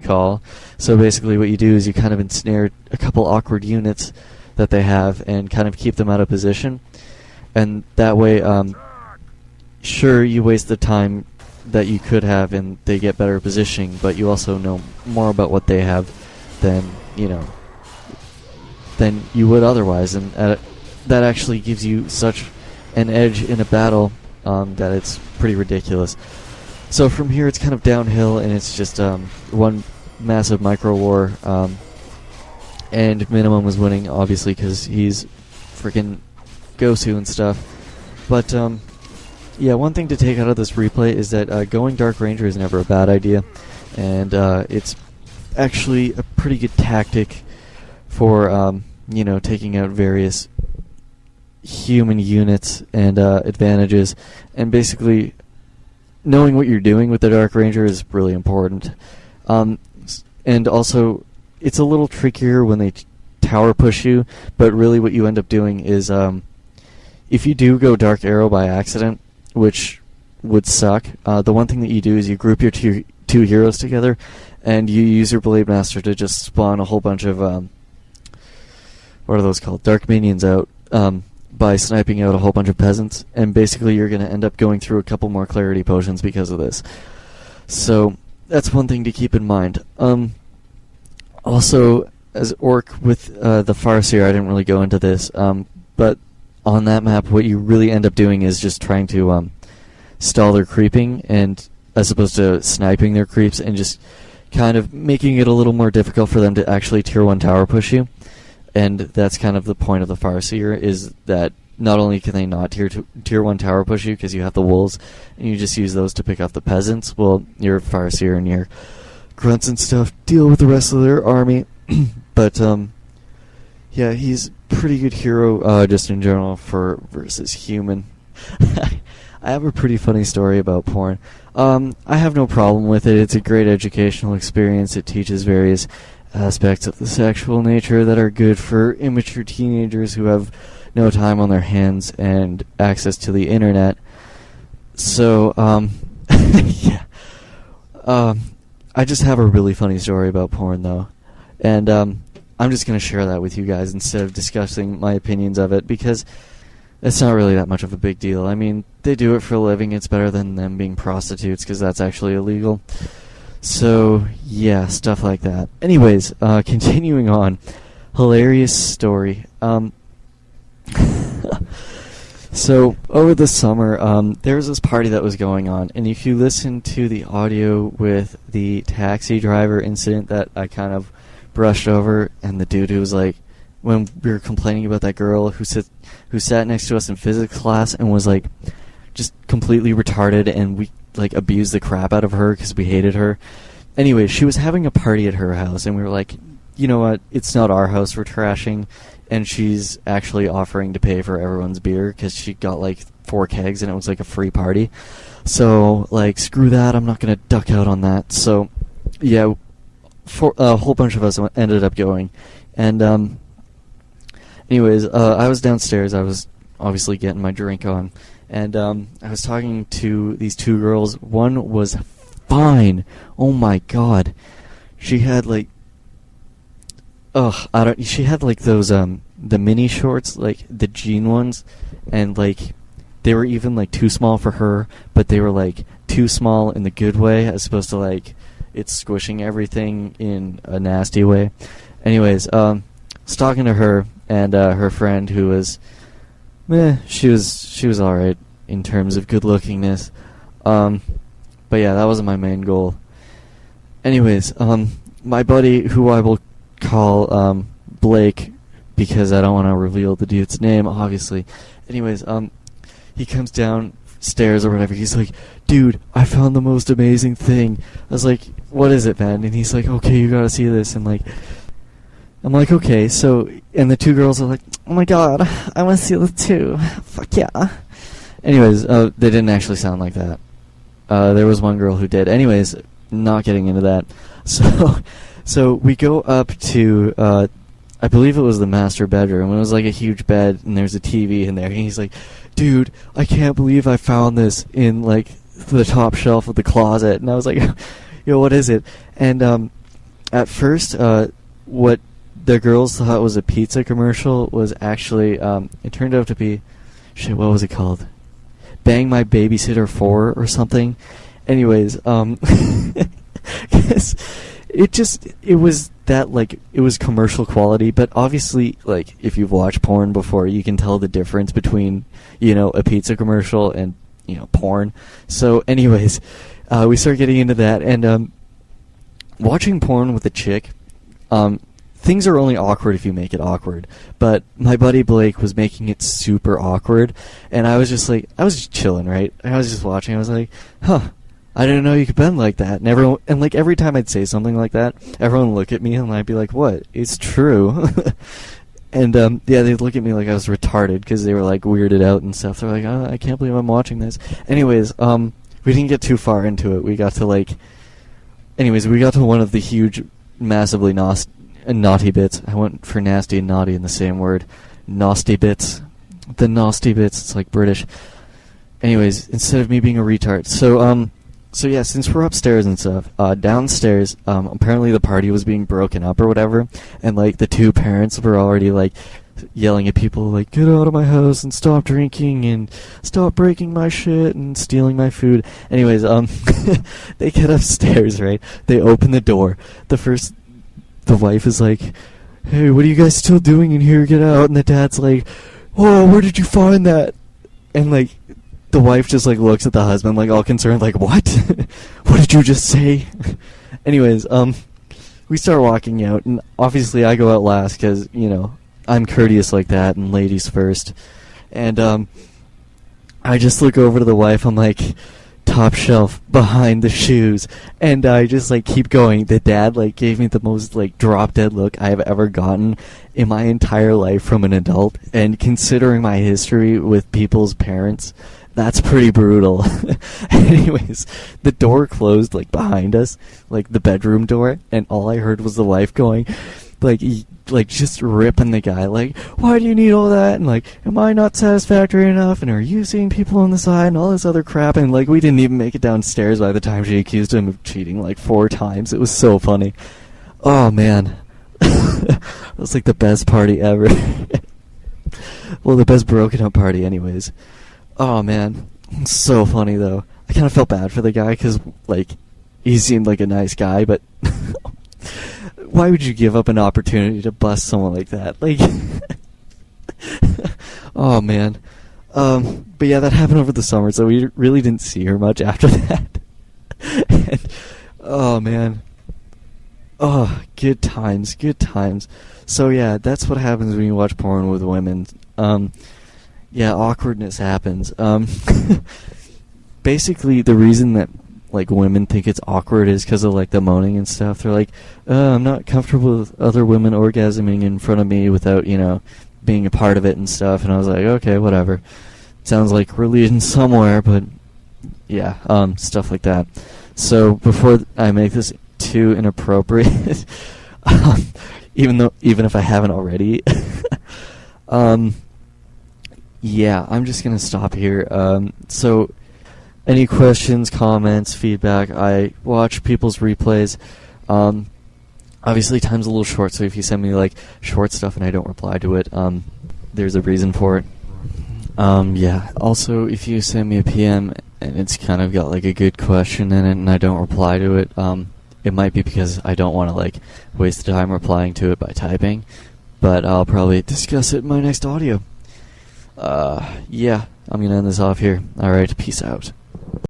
call. So basically what you do is you kind of ensnare a couple awkward units that they have and kind of keep them out of position. And that way, sure, you waste the time that you could have and they get better positioning, but you also know more about what they have than you would otherwise. And that actually gives you such an edge in a battle that it's pretty ridiculous. So from here it's kind of downhill, and it's just one massive micro war, and Minimum was winning obviously because he's freaking Gosu and stuff. But yeah, one thing to take out of this replay is that going Dark Ranger is never a bad idea, and it's actually a pretty good tactic for taking out various human units and advantages, and basically knowing what you're doing with the Dark Ranger is really important. And also, it's a little trickier when they tower push you, but really what you end up doing is if you do go Dark Arrow by accident, which would suck, the one thing that you do is you group your two heroes together, and you use your Blade Master to just spawn a whole bunch of what are those called? Dark Minions out by sniping out a whole bunch of peasants, and basically you're going to end up going through a couple more clarity potions because of this. So that's one thing to keep in mind. Also, as Orc with the Farseer, I didn't really go into this, but on that map what you really end up doing is just trying to stall their creeping, and as opposed to sniping their creeps, and just kind of making it a little more difficult for them to actually tier 1 tower push you. And that's kind of the point of the Farseer, is that not only can they not tier 1 tower push you because you have the wolves, and you just use those to pick off the peasants, well, your Farseer and your grunts and stuff deal with the rest of their army. But yeah, he's a pretty good hero just in general for versus human. I have a pretty funny story about porn. I have no problem with it. It's a great educational experience. It teaches various aspects of the sexual nature that are good for immature teenagers who have no time on their hands and access to the internet. So, yeah. I just have a really funny story about porn, though. And I'm just going to share that with you guys instead of discussing my opinions of it, because it's not really that much of a big deal. I mean, they do it for a living. It's better than them being prostitutes, because that's actually illegal. So, yeah, stuff like that. Anyways, continuing on. Hilarious story. So, over the summer, there was this party that was going on, and if you listen to the audio with the taxi driver incident that I kind of brushed over, and the dude who was like, when we were complaining about that girl who sat next to us in physics class and was like, just completely retarded, and we like abused the crap out of her because we hated her. Anyway, she was having a party at her house, and we were like, you know what, it's not our house we're trashing, and she's actually offering to pay for everyone's beer because she got like 4 kegs and it was like a free party. So like, screw that, I'm not gonna duck out on that. So yeah, a whole bunch of us ended up going, and anyways, I was downstairs. I was obviously getting my drink on, and I was talking to these 2 girls. One was fine. Oh my god, she had like, she had like those the mini shorts, like the jean ones, and like they were even like too small for her, but they were like too small in the good way, as opposed to like it's squishing everything in a nasty way. Anyways, I was talking to her and her friend, who was she was alright in terms of good lookingness. But yeah, that wasn't my main goal. Anyways, my buddy, who I will call Blake, because I don't want to reveal the dude's name, obviously. Anyways, he comes downstairs or whatever. He's like, dude, I found the most amazing thing. I was like, what is it, man? And he's like, okay, you gotta see this. And like, I'm like, okay. So, and the 2 girls are like, oh my god, I want to see it too. Fuck yeah. Anyways, they didn't actually sound like that. There was one girl who did. Anyways, not getting into that. So we go up to, I believe it was the master bedroom. It was like a huge bed, and there's a TV in there. And he's like, dude, I can't believe I found this in like the top shelf of the closet. And I was like, yo, what is it? And at first, what the girls thought was a pizza commercial was actually, it turned out to be, shit, what was it called? Bang My Babysitter 4 or something. Anyways, it was that, like, it was commercial quality, but obviously, like, if you've watched porn before, you can tell the difference between, you know, a pizza commercial and, you know, porn. So anyways, we started getting into that, and watching porn with a chick, things are only awkward if you make it awkward. But my buddy Blake was making it super awkward, and I was just like, I was just chilling, right? I was just watching. I was like, huh, I didn't know you could bend like that. And everyone, and like every time I'd say something like that, everyone would look at me and I'd be like, what? It's true. And yeah, they'd look at me like I was retarded because they were like weirded out and stuff. They're like, oh, I can't believe I'm watching this. Anyways, we didn't get too far into it. We got to one of the huge, massively naughty bits. I went for nasty and naughty in the same word. Nasty bits. The nasty bits. It's like British. Anyways, instead of me being a retard. So yeah, since we're upstairs and stuff, downstairs, apparently the party was being broken up or whatever, and like the two parents were already like yelling at people like, get out of my house and stop drinking and stop breaking my shit and stealing my food. Anyways, they get upstairs, right? They open the door. The wife is like, hey, what are you guys still doing in here? Get out. And the dad's like, oh, where did you find that? And like, the wife just like looks at the husband like all concerned, like, what? What did you just say? Anyways, we start walking out, and obviously I go out last because, you know, I'm courteous like that, and ladies first. And I just look over to the wife. I'm like, top shelf behind the shoes, and I just like keep going. The dad like gave me the most like drop dead look I have ever gotten in my entire life from an adult, and considering my history with people's parents, that's pretty brutal. Anyways, the door closed like behind us, like the bedroom door, and all I heard was the wife going like just ripping the guy, like, why do you need all that? And like, am I not satisfactory enough? And are you seeing people on the side? And all this other crap. And like, we didn't even make it downstairs by the time she accused him of cheating like 4 times. It was so funny. Oh man. It was like the best party ever. Well, the best broken up party anyways. Oh man. So funny though. I kind of felt bad for the guy because like, he seemed like a nice guy, but why would you give up an opportunity to bust someone like that? Like, oh man. But yeah, that happened over the summer, so we really didn't see her much after that. And, oh man. Oh, good times, good times. So yeah, that's what happens when you watch porn with women. Yeah, awkwardness happens. Basically, the reason that like women think it's awkward is because of like the moaning and stuff. They're like, I'm not comfortable with other women orgasming in front of me without, you know, being a part of it and stuff. And I was like, okay, whatever. Sounds like we're leading somewhere, but yeah, stuff like that. So before I make this too inappropriate, even if I haven't already, yeah, I'm just gonna stop here. So. Any questions, comments, feedback? I watch people's replays. Obviously, time's a little short, so if you send me like short stuff and I don't reply to it, there's a reason for it. Yeah. Also, if you send me a PM and it's kind of got like a good question in it and I don't reply to it, it might be because I don't want to like waste the time replying to it by typing. But I'll probably discuss it in my next audio. Yeah, I'm gonna end this off here. All right, peace out.